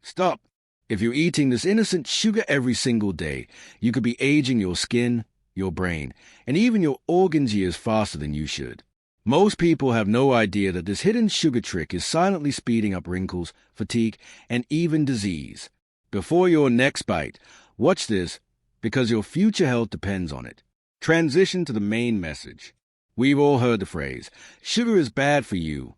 Stop. If you're eating this innocent sugar every single day, you could be aging your skin, your brain, and even your organs years faster than you should. Most people have no idea that this hidden sugar trick is silently speeding up wrinkles, fatigue, and even disease. Before your next bite, watch this, because your future health depends on it. Transition to the main message. We've all heard the phrase, sugar is bad for you.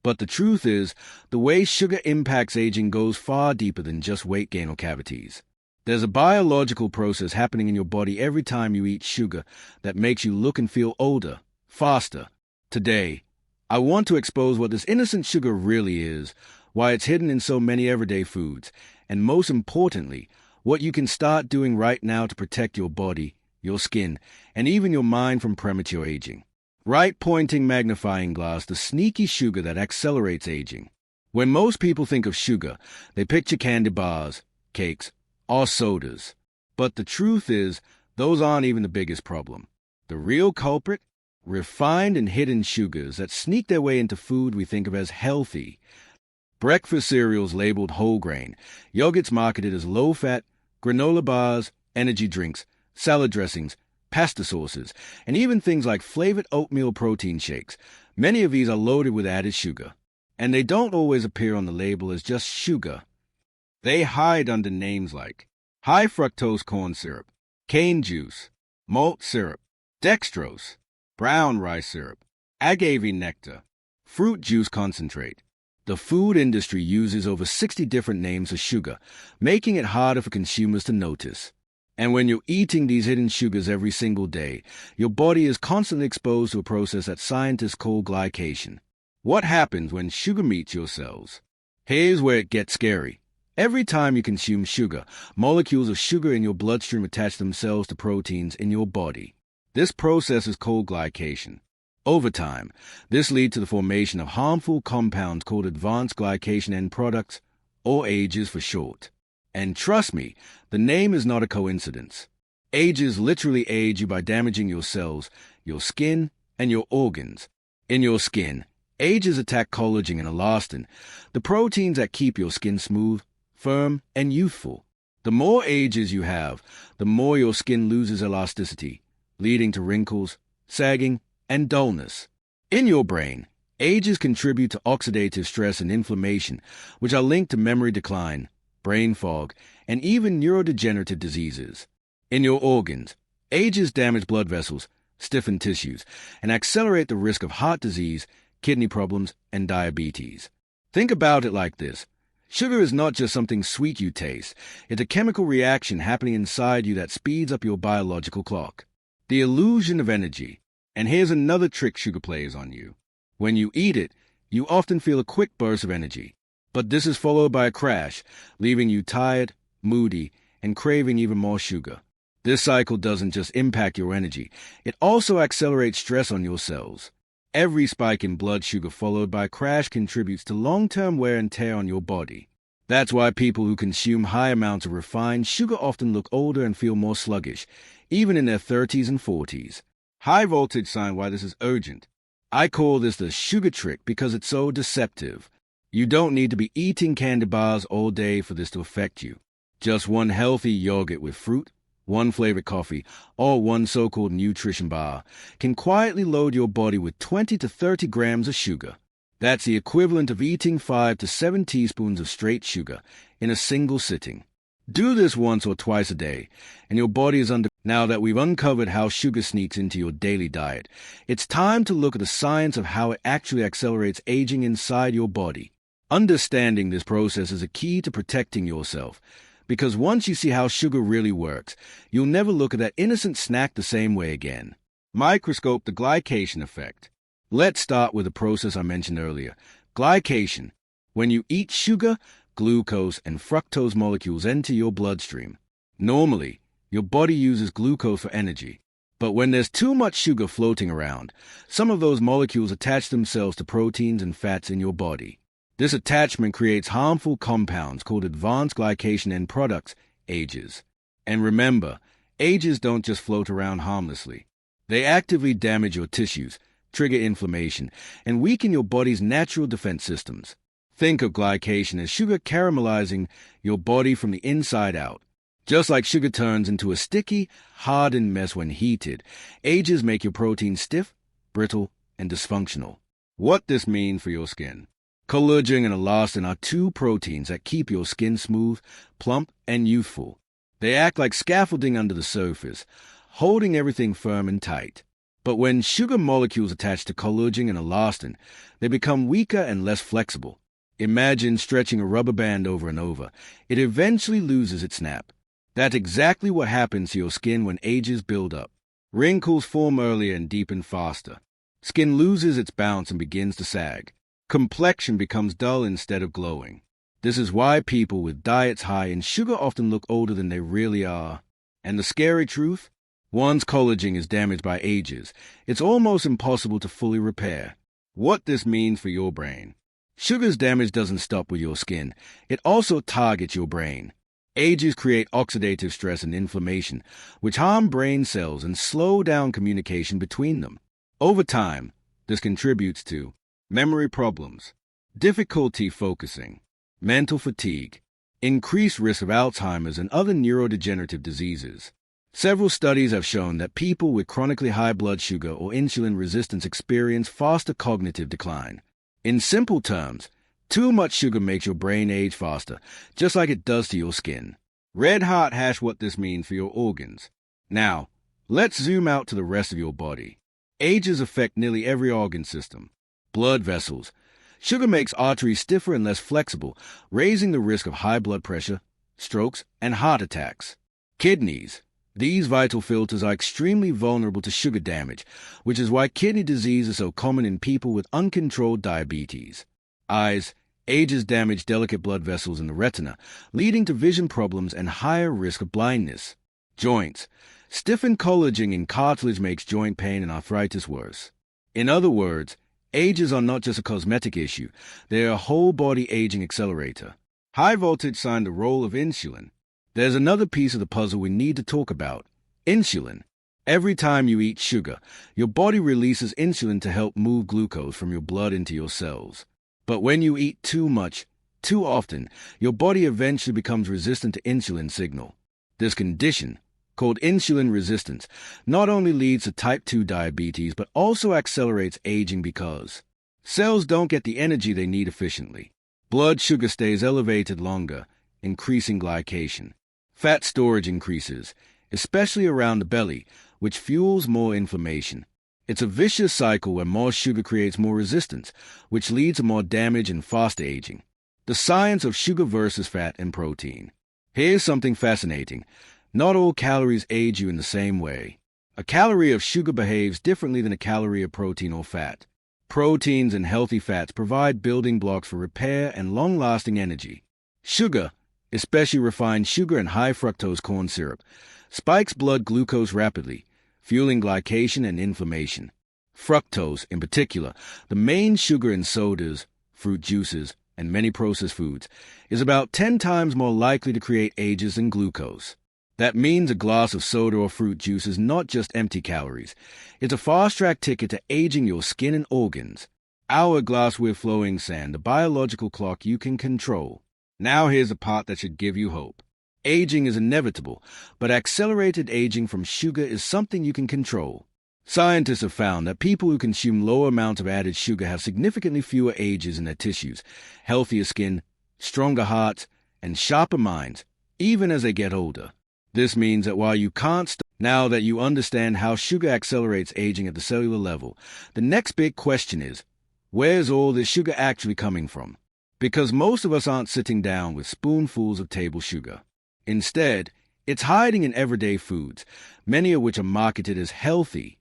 But the truth is, the way sugar impacts aging goes far deeper than just weight gain or cavities. There's a biological process happening in your body every time you eat sugar that makes you look and feel older, faster. Today, I want to expose what this innocent sugar really is, why it's hidden in so many everyday foods, and most importantly, what you can start doing right now to protect your body, your skin, and even your mind from premature aging. Right pointing magnifying glass, the sneaky sugar that accelerates aging. When most people think of sugar, they picture candy bars, cakes, or sodas. But the truth is, those aren't even the biggest problem. The real culprit? Refined and hidden sugars that sneak their way into food we think of as healthy. Breakfast cereals labeled whole grain, yogurts marketed as low-fat, granola bars, energy drinks, salad dressings, pasta sauces, and even things like flavored oatmeal protein shakes. Many of these are loaded with added sugar, and they don't always appear on the label as just sugar. They hide under names like high fructose corn syrup, cane juice, malt syrup, dextrose, brown rice syrup, agave nectar, fruit juice concentrate. The food industry uses over 60 different names for sugar, making it harder for consumers to notice. And when you're eating these hidden sugars every single day, your body is constantly exposed to a process that scientists call glycation. What happens when sugar meets your cells? Here's where it gets scary. Every time you consume sugar, molecules of sugar in your bloodstream attach themselves to proteins in your body. This process is called glycation. Over time, this leads to the formation of harmful compounds called advanced glycation end products, or AGEs for short. And trust me, the name is not a coincidence. AGEs literally age you by damaging your cells, your skin, and your organs. In your skin, AGEs attack collagen and elastin, the proteins that keep your skin smooth, firm, and youthful. The more AGEs you have, the more your skin loses elasticity, leading to wrinkles, sagging, and dullness. In your brain, AGEs contribute to oxidative stress and inflammation, which are linked to memory decline, brain fog, and even neurodegenerative diseases. In your organs, AGEs damage blood vessels, stiffen tissues, and accelerate the risk of heart disease, kidney problems, and diabetes. Think about it like this. Sugar is not just something sweet you taste. It's a chemical reaction happening inside you that speeds up your biological clock. The illusion of energy. And here's another trick sugar plays on you. When you eat it, you often feel a quick burst of energy. But this is followed by a crash, leaving you tired, moody, and craving even more sugar. This cycle doesn't just impact your energy, it also accelerates stress on your cells. Every spike in blood sugar followed by a crash contributes to long-term wear and tear on your body. That's why people who consume high amounts of refined sugar often look older and feel more sluggish, even in their 30s and 40s. High voltage sign why this is urgent. I call this the sugar trick because it's so deceptive. You don't need to be eating candy bars all day for this to affect you. Just one healthy yogurt with fruit, one flavored coffee, or one so-called nutrition bar can quietly load your body with 20 to 30 grams of sugar. That's the equivalent of eating 5 to 7 teaspoons of straight sugar in a single sitting. Do this once or twice a day, and your body is under. Now that we've uncovered how sugar sneaks into your daily diet, it's time to look at the science of how it actually accelerates aging inside your body. Understanding this process is a key to protecting yourself, because once you see how sugar really works, you'll never look at that innocent snack the same way again. Microscope the glycation effect. Let's start with the process I mentioned earlier. Glycation. When you eat sugar, glucose and fructose molecules enter your bloodstream. Normally, your body uses glucose for energy. But when there's too much sugar floating around, some of those molecules attach themselves to proteins and fats in your body. This attachment creates harmful compounds called advanced glycation end products, AGEs. And remember, AGEs don't just float around harmlessly. They actively damage your tissues, trigger inflammation, and weaken your body's natural defense systems. Think of glycation as sugar caramelizing your body from the inside out. Just like sugar turns into a sticky, hardened mess when heated, ages make your protein stiff, brittle, and dysfunctional. What this means for your skin. Collagen and elastin are two proteins that keep your skin smooth, plump, and youthful. They act like scaffolding under the surface, holding everything firm and tight. But when sugar molecules attach to collagen and elastin, they become weaker and less flexible. Imagine stretching a rubber band over and over. It eventually loses its snap. That's exactly what happens to your skin when ages build up. Wrinkles form earlier and deepen faster. Skin loses its bounce and begins to sag. Complexion becomes dull instead of glowing. This is why people with diets high in sugar often look older than they really are. And the scary truth? Once collagen is damaged by ages, it's almost impossible to fully repair. What this means for your brain. Sugar's damage doesn't stop with your skin. It also targets your brain. Ages create oxidative stress and inflammation, which harm brain cells and slow down communication between them. Over time, this contributes to memory problems, difficulty focusing, mental fatigue, increased risk of Alzheimer's and other neurodegenerative diseases. Several studies have shown that people with chronically high blood sugar or insulin resistance experience faster cognitive decline. In simple terms, too much sugar makes your brain age faster, just like it does to your skin. Red hot hash what this means for your organs. Now, let's zoom out to the rest of your body. Ages affect nearly every organ system. Blood vessels. Sugar makes arteries stiffer and less flexible, raising the risk of high blood pressure, strokes, and heart attacks. Kidneys. These vital filters are extremely vulnerable to sugar damage, which is why kidney disease is so common in people with uncontrolled diabetes. Eyes. Ages damage delicate blood vessels in the retina, leading to vision problems and higher risk of blindness. Joints. Stiffened collagen in cartilage makes joint pain and arthritis worse. In other words, ages are not just a cosmetic issue, they are a whole-body aging accelerator. High voltage signed the role of insulin. There's another piece of the puzzle we need to talk about. Insulin. Every time you eat sugar, your body releases insulin to help move glucose from your blood into your cells. But when you eat too much, too often, your body eventually becomes resistant to insulin signal. This condition, called insulin resistance, not only leads to type 2 diabetes but also accelerates aging because cells don't get the energy they need efficiently. Blood sugar stays elevated longer, increasing glycation. Fat storage increases, especially around the belly, which fuels more inflammation. It's a vicious cycle where more sugar creates more resistance, which leads to more damage and faster aging. The science of sugar versus fat and protein. Here's something fascinating. Not all calories age you in the same way. A calorie of sugar behaves differently than a calorie of protein or fat. Proteins and healthy fats provide building blocks for repair and long-lasting energy. Sugar, especially refined sugar and high fructose corn syrup, spikes blood glucose rapidly, fueling glycation and inflammation. Fructose, in particular, the main sugar in sodas, fruit juices, and many processed foods, is about 10 times more likely to create ages than glucose. That means a glass of soda or fruit juice is not just empty calories. It's a fast-track ticket to aging your skin and organs. Hourglass with flowing sand, the biological clock you can control. Now here's the part that should give you hope. Aging is inevitable, but accelerated aging from sugar is something you can control. Scientists have found that people who consume lower amounts of added sugar have significantly fewer ages in their tissues, healthier skin, stronger hearts, and sharper minds, even as they get older. This means that while you can't stop, now that you understand how sugar accelerates aging at the cellular level, the next big question is, where's all this sugar actually coming from? Because most of us aren't sitting down with spoonfuls of table sugar. Instead, it's hiding in everyday foods, many of which are marketed as healthy.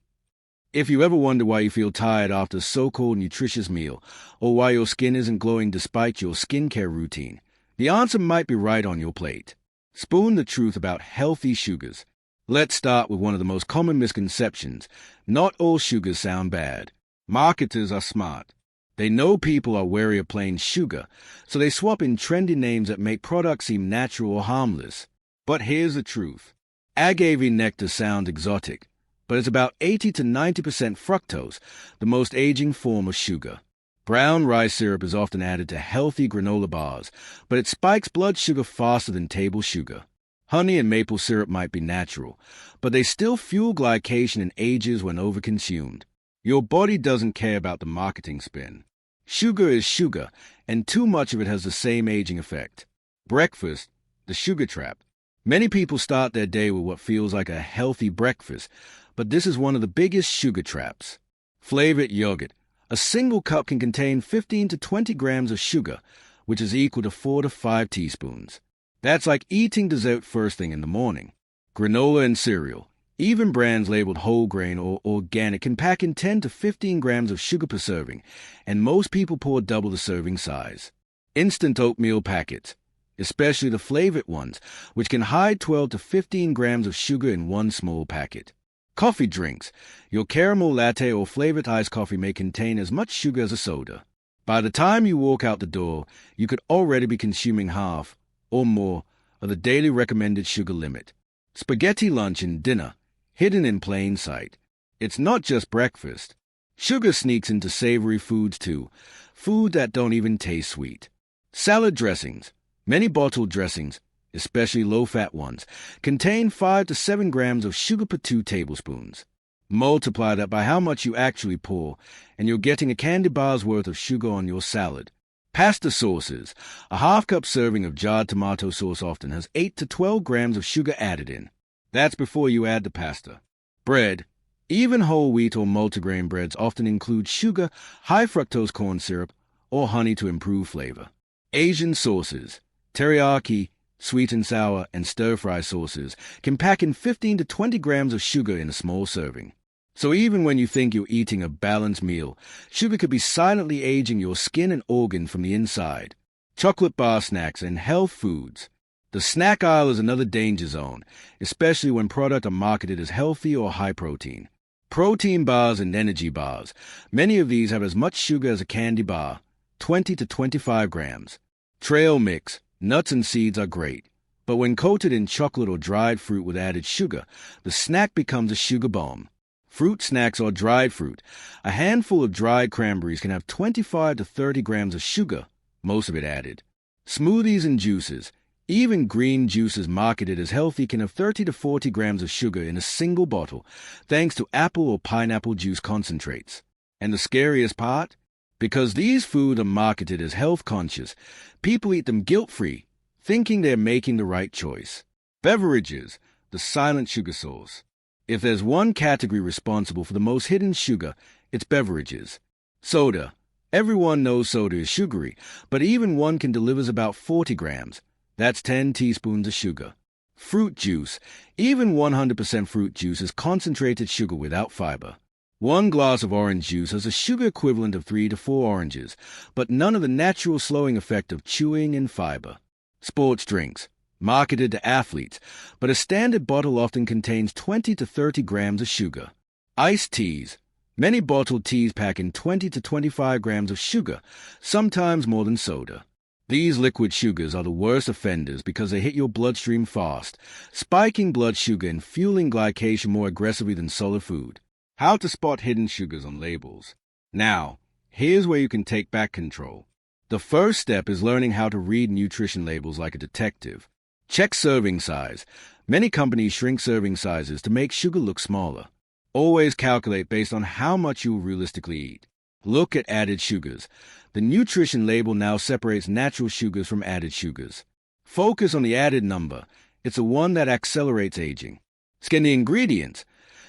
If you ever wonder why you feel tired after a so-called nutritious meal, or why your skin isn't glowing despite your skincare routine, the answer might be right on your plate. Spoon the truth about healthy sugars. Let's start with one of the most common misconceptions. Not all sugars sound bad. Marketers are smart. They know people are wary of plain sugar, so they swap in trendy names that make products seem natural or harmless. But here's the truth. Agave nectar sounds exotic, but it's about 80 to 90% fructose, the most aging form of sugar. Brown rice syrup is often added to healthy granola bars, but it spikes blood sugar faster than table sugar. Honey and maple syrup might be natural, but they still fuel glycation in ages when overconsumed. Your body doesn't care about the marketing spin. Sugar is sugar, and too much of it has the same aging effect. Breakfast, the sugar trap. Many people start their day with what feels like a healthy breakfast, but this is one of the biggest sugar traps. Flavored yogurt. A single cup can contain 15 to 20 grams of sugar, which is equal to 4 to 5 teaspoons. That's like eating dessert first thing in the morning. Granola and cereal. Even brands labeled whole grain or organic can pack in 10 to 15 grams of sugar per serving, and most people pour double the serving size. Instant oatmeal packets, especially the flavored ones, which can hide 12 to 15 grams of sugar in one small packet. Coffee drinks. Your caramel latte or flavored iced coffee may contain as much sugar as a soda. By the time you walk out the door, you could already be consuming half or more of the daily recommended sugar limit. Spaghetti lunch and dinner, hidden in plain sight. It's not just breakfast. Sugar sneaks into savory foods too, food that don't even taste sweet. Salad dressings. Many bottled dressings, especially low-fat ones, contain 5 to 7 grams of sugar per 2 tablespoons. Multiply that by how much you actually pour, and you're getting a candy bar's worth of sugar on your salad. Pasta sauces. A half-cup serving of jarred tomato sauce often has 8 to 12 grams of sugar added in. That's before you add the pasta. Bread. Even whole wheat or multigrain breads often include sugar, high fructose corn syrup, or honey to improve flavor. Asian sauces. Teriyaki, sweet and sour, and stir-fry sauces can pack in 15 to 20 grams of sugar in a small serving. So even when you think you're eating a balanced meal, sugar could be silently aging your skin and organ from the inside. Chocolate bar snacks and health foods. The snack aisle is another danger zone, especially when products are marketed as healthy or high protein. Protein bars and energy bars. Many of these have as much sugar as a candy bar, 20 to 25 grams. Trail mix. Nuts and seeds are great, but when coated in chocolate or dried fruit with added sugar, the snack becomes a sugar bomb. Fruit snacks or dried fruit. A handful of dried cranberries can have 25 to 30 grams of sugar, most of it added. Smoothies and juices. Even green juices marketed as healthy can have 30 to 40 grams of sugar in a single bottle, thanks to apple or pineapple juice concentrates. And the scariest part? Because these foods are marketed as health-conscious, people eat them guilt-free, thinking they're making the right choice. Beverages, the silent sugar source. If there's one category responsible for the most hidden sugar, it's beverages. Soda. Everyone knows soda is sugary, but even one can deliver about 40 grams. That's 10 teaspoons of sugar. Fruit juice. Even 100% fruit juice is concentrated sugar without fiber. One glass of orange juice has a sugar equivalent of 3 to 4 oranges, but none of the natural slowing effect of chewing and fiber. Sports drinks. Marketed to athletes, but a standard bottle often contains 20 to 30 grams of sugar. Iced teas. Many bottled teas pack in 20 to 25 grams of sugar, sometimes more than soda. These liquid sugars are the worst offenders because they hit your bloodstream fast, spiking blood sugar and fueling glycation more aggressively than solid food. How to spot hidden sugars on labels. Now, here's where you can take back control. The first step is learning how to read nutrition labels like a detective. Check serving size. Many companies shrink serving sizes to make sugar look smaller. Always calculate based on how much you will realistically eat. Look at added sugars. The nutrition label now separates natural sugars from added sugars. Focus on the added number. It's the one that accelerates aging. Scan the ingredients.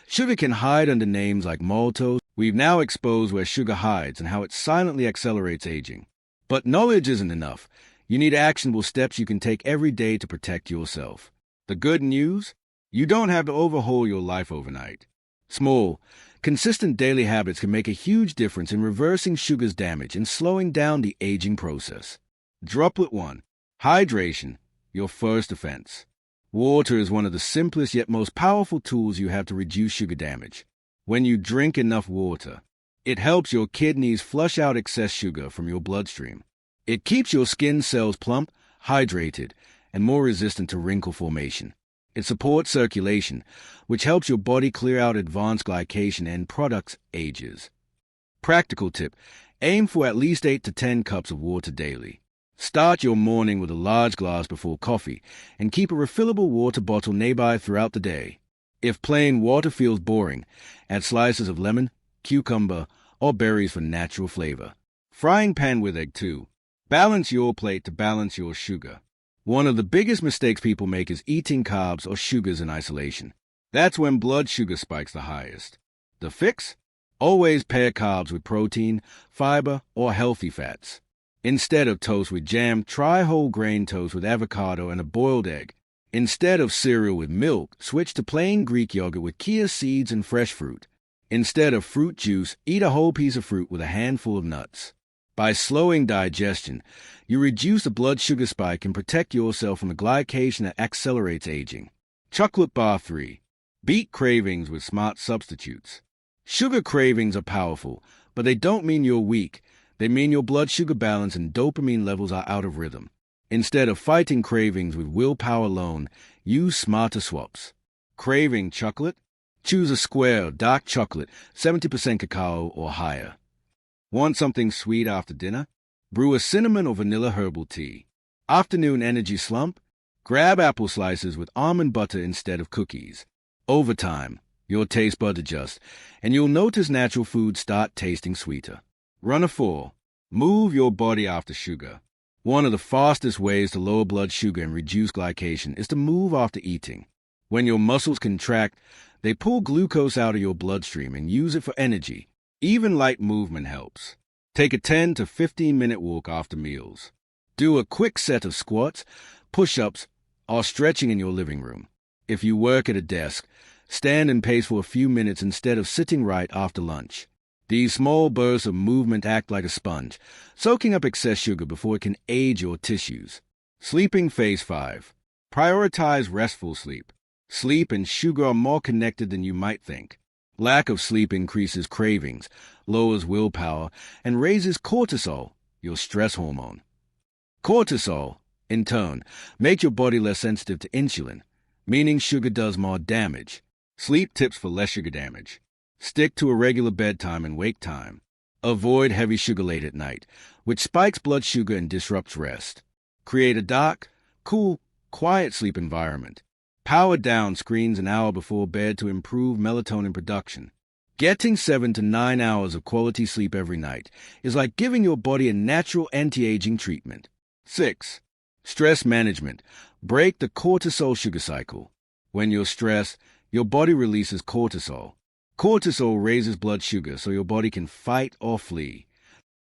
Sugar can hide under names like maltose. We've now exposed where sugar hides and how it silently accelerates aging. But knowledge isn't enough. You need actionable steps you can take every day to protect yourself. The good news? You don't have to overhaul your life overnight. Small, consistent daily habits can make a huge difference in reversing sugar's damage and slowing down the aging process. Droplet 1. Hydration, your first offense. Water is one of the simplest yet most powerful tools you have to reduce sugar damage. When you drink enough water, it helps your kidneys flush out excess sugar from your bloodstream. It keeps your skin cells plump, hydrated, and more resistant to wrinkle formation. It supports circulation, which helps your body clear out advanced glycation end products ages. Practical tip: Aim for at least 8 to 10 cups of water daily. Start your morning with a large glass before coffee and keep a refillable water bottle nearby throughout the day. If plain water feels boring, add slices of lemon, cucumber, or berries for natural flavor. Frying pan with egg too. Balance your plate to balance your sugar. One of the biggest mistakes people make is eating carbs or sugars in isolation. That's when blood sugar spikes the highest. The fix? Always pair carbs with protein, fiber, or healthy fats. Instead of toast with jam, try whole grain toast with avocado and a boiled egg. Instead of cereal with milk, switch to plain Greek yogurt with chia seeds and fresh fruit. Instead of fruit juice, eat a whole piece of fruit with a handful of nuts. By slowing digestion, you reduce the blood sugar spike and protect yourself from the glycation that accelerates aging. Chocolate bar 3. Beat cravings with smart substitutes. Sugar cravings are powerful, but they don't mean you're weak. They mean your blood sugar balance and dopamine levels are out of rhythm. Instead of fighting cravings with willpower alone, use smarter swaps. Craving chocolate? Choose a square dark chocolate, 70% cacao or higher. Want something sweet after dinner? Brew a cinnamon or vanilla herbal tea. Afternoon energy slump? Grab apple slices with almond butter instead of cookies. Over time, your taste buds adjust, and you'll notice natural foods start tasting sweeter. Runner 4. Move your body after sugar. One of the fastest ways to lower blood sugar and reduce glycation is to move after eating. When your muscles contract, they pull glucose out of your bloodstream and use it for energy. Even light movement helps. Take a 10 to 15-minute walk after meals. Do a quick set of squats, push-ups, or stretching in your living room. If you work at a desk, stand and pace for a few minutes instead of sitting right after lunch. These small bursts of movement act like a sponge, soaking up excess sugar before it can age your tissues. Sleeping phase 5. Prioritize restful sleep. Sleep and sugar are more connected than you might think. Lack of sleep increases cravings, lowers willpower, and raises cortisol, your stress hormone. Cortisol, in turn, makes your body less sensitive to insulin, meaning sugar does more damage. Sleep tips for less sugar damage. Stick to a regular bedtime and wake time. Avoid heavy sugar late at night, which spikes blood sugar and disrupts rest. Create a dark, cool, quiet sleep environment. Power down screens an hour before bed to improve melatonin production. Getting 7 to 9 hours of quality sleep every night is like giving your body a natural anti-aging treatment. 6. Stress management. Break the cortisol sugar cycle. When you're stressed, your body releases cortisol. Cortisol raises blood sugar so your body can fight or flee.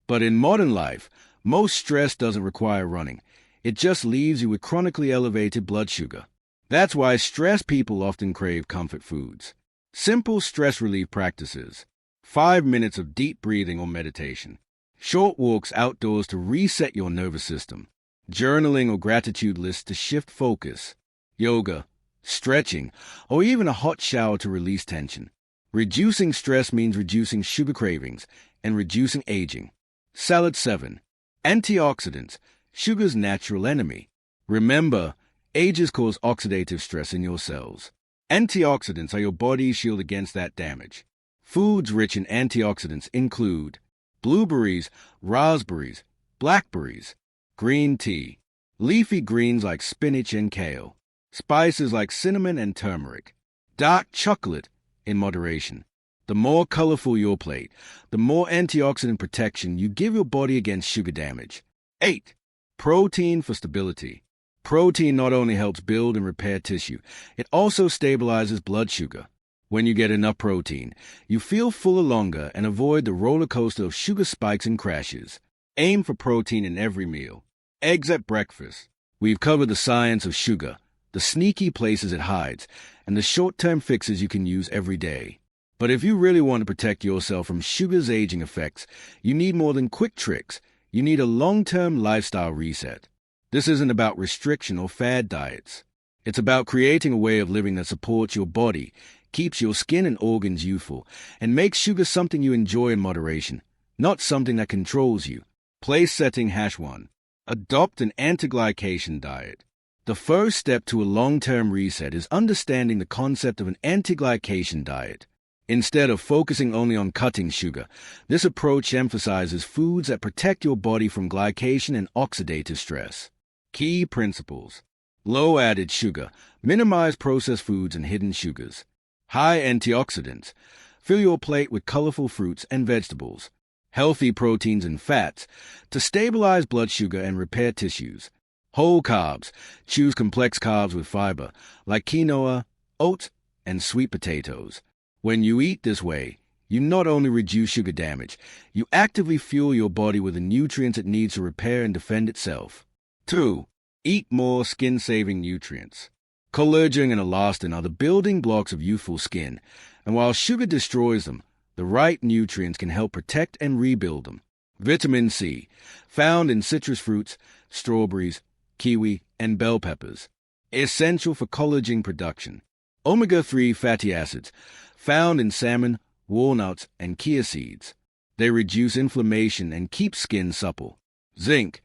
But in modern life, most stress doesn't require running. It just leaves you with chronically elevated blood sugar. That's why stressed people often crave comfort foods. Simple stress relief practices. 5 minutes of deep breathing or meditation. Short walks outdoors to reset your nervous system. Journaling or gratitude lists to shift focus. Yoga, stretching, or even a hot shower to release tension. Reducing stress means reducing sugar cravings and reducing aging. Salad 7. Antioxidants, sugar's natural enemy. Remember, ages cause oxidative stress in your cells. Antioxidants are your body's shield against that damage. Foods rich in antioxidants include blueberries, raspberries, blackberries, green tea, leafy greens like spinach and kale, spices like cinnamon and turmeric, dark chocolate in moderation. The more colorful your plate, the more antioxidant protection you give your body against sugar damage. 8. Protein for stability. Protein not only helps build and repair tissue, it also stabilizes blood sugar. When you get enough protein, you feel fuller longer and avoid the roller coaster of sugar spikes and crashes. Aim for protein in every meal. Eggs at breakfast. We've covered the science of sugar, the sneaky places it hides, and the short-term fixes you can use every day. But if you really want to protect yourself from sugar's aging effects, you need more than quick tricks. You need a long-term lifestyle reset. This isn't about restriction or fad diets. It's about creating a way of living that supports your body, keeps your skin and organs youthful, and makes sugar something you enjoy in moderation, not something that controls you. Place setting #1. Adopt an antiglycation diet. The first step to a long-term reset is understanding the concept of an antiglycation diet. Instead of focusing only on cutting sugar, this approach emphasizes foods that protect your body from glycation and oxidative stress. Key principles: low added sugar, minimize processed foods and hidden sugars. High antioxidants, fill your plate with colorful fruits and vegetables. Healthy proteins and fats, to stabilize blood sugar and repair tissues. Whole carbs, choose complex carbs with fiber, like quinoa, oats, and sweet potatoes. When you eat this way, you not only reduce sugar damage, you actively fuel your body with the nutrients it needs to repair and defend itself. 2. Eat more skin-saving nutrients. Collagen and elastin are the building blocks of youthful skin, and while sugar destroys them, the right nutrients can help protect and rebuild them. Vitamin C, found in citrus fruits, strawberries, kiwi, and bell peppers, essential for collagen production. Omega-3 fatty acids, found in salmon, walnuts, and chia seeds. They reduce inflammation and keep skin supple. Zinc,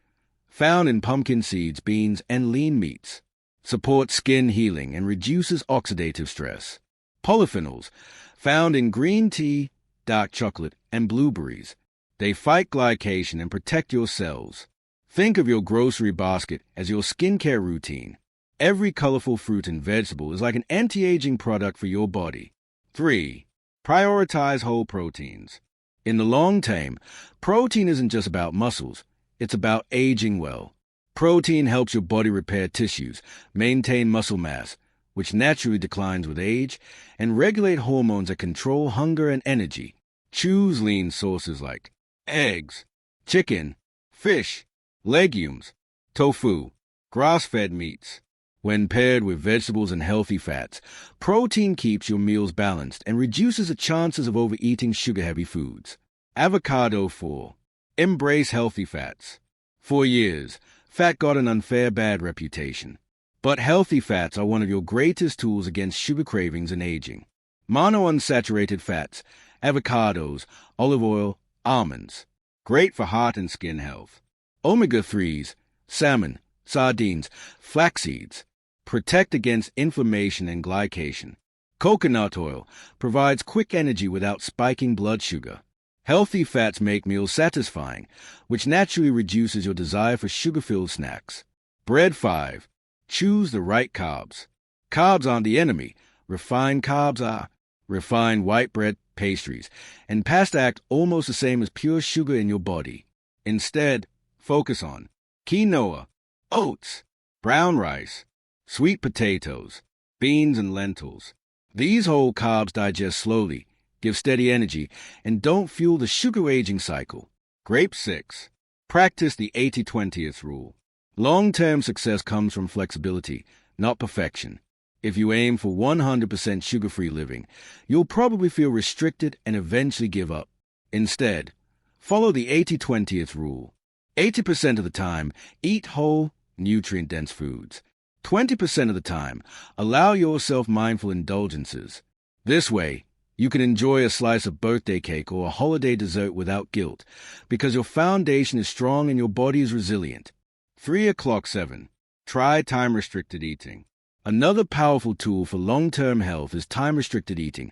found in pumpkin seeds, beans, and lean meats, supports skin healing and reduces oxidative stress. Polyphenols, found in green tea, dark chocolate, and blueberries. They fight glycation and protect your cells. Think of your grocery basket as your skincare routine. Every colorful fruit and vegetable is like an anti-aging product for your body. 3. Prioritize whole proteins. In the long term, protein isn't just about muscles, it's about aging well. Protein helps your body repair tissues, maintain muscle mass, which naturally declines with age, and regulate hormones that control hunger and energy. Choose lean sources like eggs, chicken, fish, legumes, tofu, grass-fed meats. When paired with vegetables and healthy fats, protein keeps your meals balanced and reduces the chances of overeating sugar-heavy foods. Avocado. 4. Embrace healthy fats. For years, fat got an unfair bad reputation. But healthy fats are one of your greatest tools against sugar cravings and aging. Monounsaturated fats, avocados, olive oil, almonds. Great for heart and skin health. Omega-3s, salmon, sardines, flax seeds. Protect against inflammation and glycation. Coconut oil provides quick energy without spiking blood sugar. Healthy fats make meals satisfying, which naturally reduces your desire for sugar-filled snacks. Bread. 5. Choose the right carbs. Carbs aren't the enemy. Refined carbs are. Refined white bread, pastries, and pasta act almost the same as pure sugar in your body. Instead, focus on quinoa, oats, brown rice, sweet potatoes, beans, and lentils. These whole carbs digest slowly, give steady energy, and don't fuel the sugar aging cycle. Grape. 6. Practice the 80-20th rule. Long-term success comes from flexibility, not perfection. If you aim for 100% sugar-free living, you'll probably feel restricted and eventually give up. Instead, follow the 80-20th rule. 80% of the time, eat whole, nutrient-dense foods. 20% of the time, allow yourself mindful indulgences. This way, you can enjoy a slice of birthday cake or a holiday dessert without guilt, because your foundation is strong and your body is resilient. 7. Try time-restricted eating. Another powerful tool for long-term health is time-restricted eating,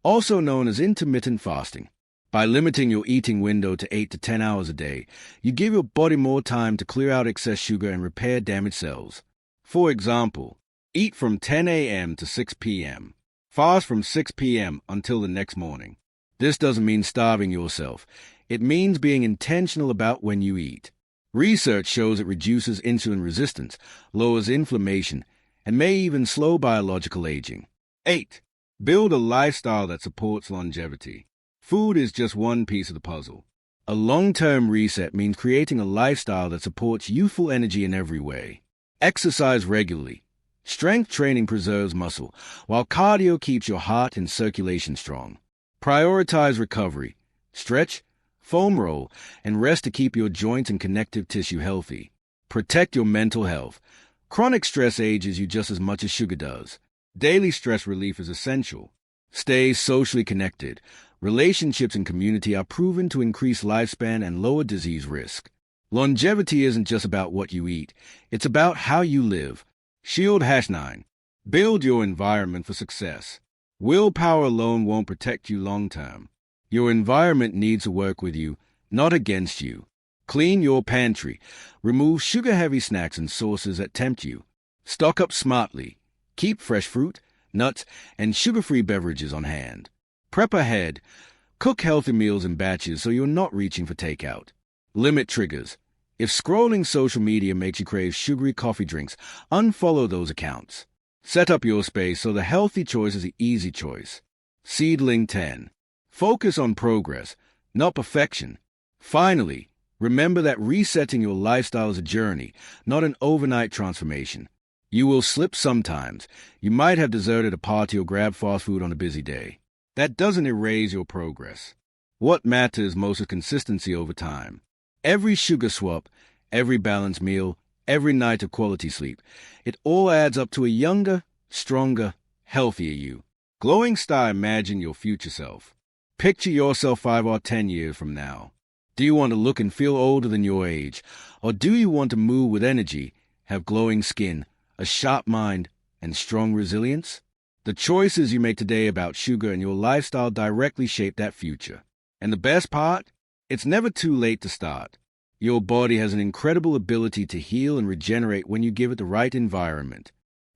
also known as intermittent fasting. By limiting your eating window to 8 to 10 hours a day, you give your body more time to clear out excess sugar and repair damaged cells. For example, eat from 10 a.m. to 6 p.m. Fast from 6 p.m. until the next morning. This doesn't mean starving yourself. It means being intentional about when you eat. Research shows it reduces insulin resistance, lowers inflammation, and may even slow biological aging. 8. Build a lifestyle that supports longevity. Food is just one piece of the puzzle. A long-term reset means creating a lifestyle that supports youthful energy in every way. Exercise regularly. Strength training preserves muscle, while cardio keeps your heart and circulation strong. Prioritize recovery. Stretch, foam roll, and rest to keep your joints and connective tissue healthy. Protect your mental health. Chronic stress ages you just as much as sugar does. Daily stress relief is essential. Stay socially connected. Relationships and community are proven to increase lifespan and lower disease risk. Longevity isn't just about what you eat. It's about how you live. Shield #9. Build your environment for success. Willpower alone won't protect you long term. Your environment needs to work with you, not against you. Clean your pantry. Remove sugar-heavy snacks and sauces that tempt you. Stock up smartly. Keep fresh fruit, nuts, and sugar-free beverages on hand. Prep ahead. Cook healthy meals in batches so you're not reaching for takeout. Limit triggers. If scrolling social media makes you crave sugary coffee drinks, unfollow those accounts. Set up your space so the healthy choice is the easy choice. Seedling 10. Focus on progress, not perfection. Finally, remember that resetting your lifestyle is a journey, not an overnight transformation. You will slip sometimes. You might have deserted a party or grabbed fast food on a busy day. That doesn't erase your progress. What matters most is consistency over time. Every sugar swap, every balanced meal, every night of quality sleep, it all adds up to a younger, stronger, healthier you. Glowing Star, imagine your future self. Picture yourself 5 or 10 years from now. Do you want to look and feel older than your age? Or do you want to move with energy, have glowing skin, a sharp mind, and strong resilience? The choices you make today about sugar and your lifestyle directly shape that future. And the best part? It's never too late to start. Your body has an incredible ability to heal and regenerate when you give it the right environment.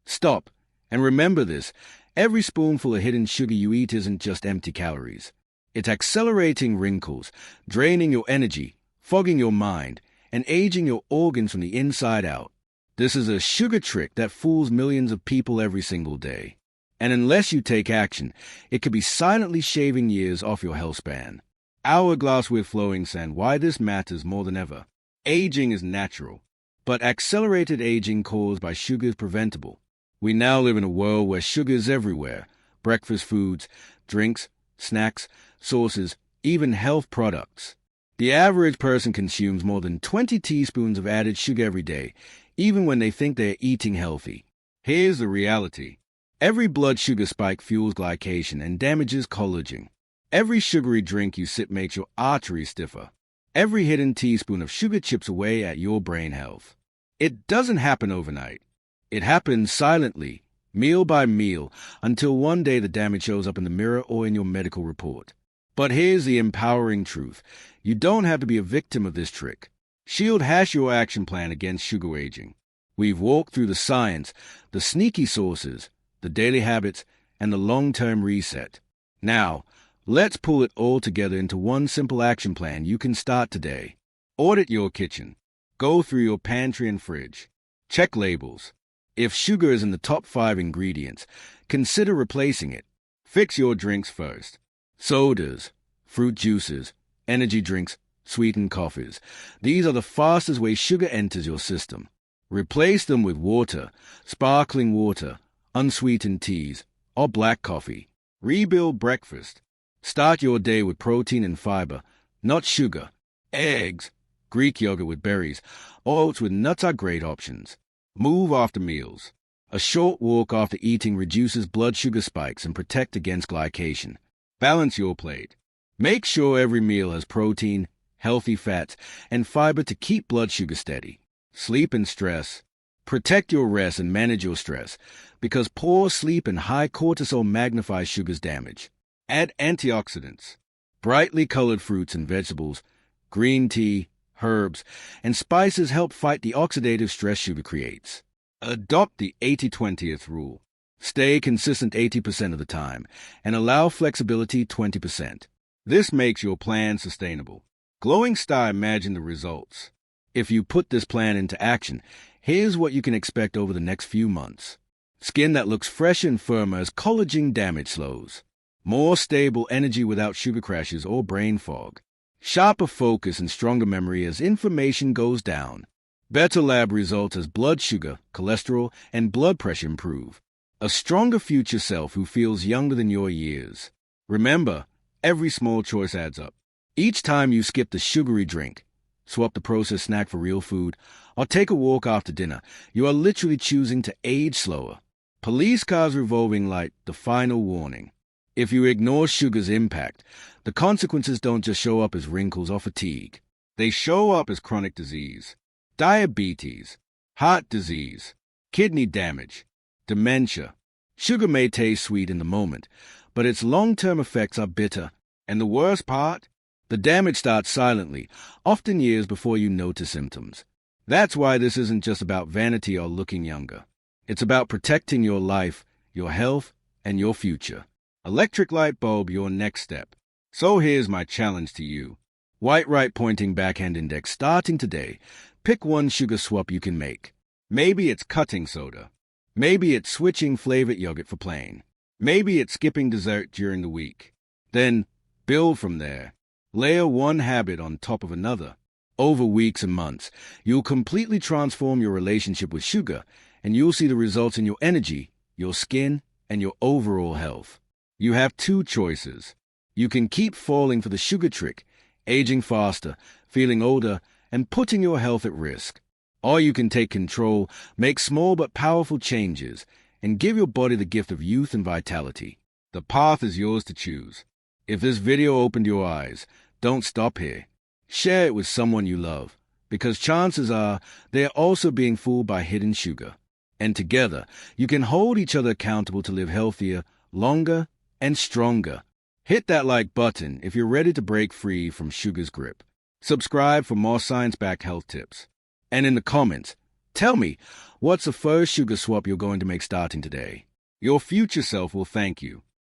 Stop, and remember this. Every spoonful of hidden sugar you eat isn't just empty calories. It's accelerating wrinkles, draining your energy, fogging your mind, and aging your organs from the inside out. This is a sugar trick that fools millions of people every single day. And unless you take action, it could be silently shaving years off your health span. Hourglass with flowing sand, why this matters more than ever. Aging is natural, but accelerated aging caused by sugar is preventable. We now live in a world where sugar is everywhere. Breakfast foods, drinks, snacks, sauces, even health products. The average person consumes more than 20 teaspoons of added sugar every day, even when they think they're eating healthy. Here's the reality. Every blood sugar spike fuels glycation and damages collagen. Every sugary drink you sip makes your arteries stiffer. Every hidden teaspoon of sugar chips away at your brain health. It doesn't happen overnight. It happens silently, meal by meal, until one day the damage shows up in the mirror or in your medical report. But here's the empowering truth. You don't have to be a victim of this trick. Shield has your action plan against sugar aging. We've walked through the science, the sneaky sources, the daily habits, and the long-term reset. Now, let's pull it all together into one simple action plan you can start today. Audit your kitchen. Go through your pantry and fridge. Check labels. If sugar is in the top 5 ingredients, consider replacing it. Fix your drinks first. Sodas, fruit juices, energy drinks, sweetened coffees. These are the fastest way sugar enters your system. Replace them with water, sparkling water, unsweetened teas, or black coffee. Rebuild breakfast. Start your day with protein and fiber, not sugar. Eggs, Greek yogurt with berries, oats with nuts are great options. Move after meals. A short walk after eating reduces blood sugar spikes and protects against glycation. Balance your plate. Make sure every meal has protein, healthy fats, and fiber to keep blood sugar steady. Sleep and stress. Protect your rest and manage your stress, because poor sleep and high cortisol magnify sugar's damage. Add antioxidants. Brightly colored fruits and vegetables, green tea, herbs, and spices help fight the oxidative stress sugar creates. Adopt the 80-20th rule. Stay consistent 80% of the time, and allow flexibility 20%. This makes your plan sustainable. Glowing Star, imagine the results. If you put this plan into action, here's what you can expect over the next few months. Skin that looks fresh and firmer as collagen damage slows. More stable energy without sugar crashes or brain fog. Sharper focus and stronger memory as inflammation goes down. Better lab results as blood sugar, cholesterol, and blood pressure improve. A stronger future self who feels younger than your years. Remember, every small choice adds up. Each time you skip the sugary drink, swap the processed snack for real food, or take a walk after dinner, you are literally choosing to age slower. Police cars revolving light, the final warning. If you ignore sugar's impact, the consequences don't just show up as wrinkles or fatigue. They show up as chronic disease, diabetes, heart disease, kidney damage, dementia, Sugar may taste sweet in the moment, but its long-term effects are bitter. And the worst part? The damage starts silently, often years before you notice symptoms. That's why this isn't just about vanity or looking younger. It's about protecting your life, your health, and your future. Electric light bulb, your next step. So here's my challenge to you. White right pointing backhand index starting today. Pick one sugar swap you can make. Maybe it's cutting soda. Maybe it's switching flavored yogurt for plain. Maybe it's skipping dessert during the week. Then build from there. Layer one habit on top of another. Over weeks and months, you'll completely transform your relationship with sugar, and you'll see the results in your energy, your skin, and your overall health. You have two choices. You can keep falling for the sugar trick, aging faster, feeling older, and putting your health at risk. Or you can take control, make small but powerful changes, and give your body the gift of youth and vitality. The path is yours to choose. If this video opened your eyes, don't stop here. Share it with someone you love, because chances are they are also being fooled by hidden sugar. And together, you can hold each other accountable to live healthier, longer, and stronger. Hit that like button if you're ready to break free from sugar's grip. Subscribe for more science-backed health tips. And in the comments, tell me, what's the first sugar swap you're going to make starting today? Your future self will thank you.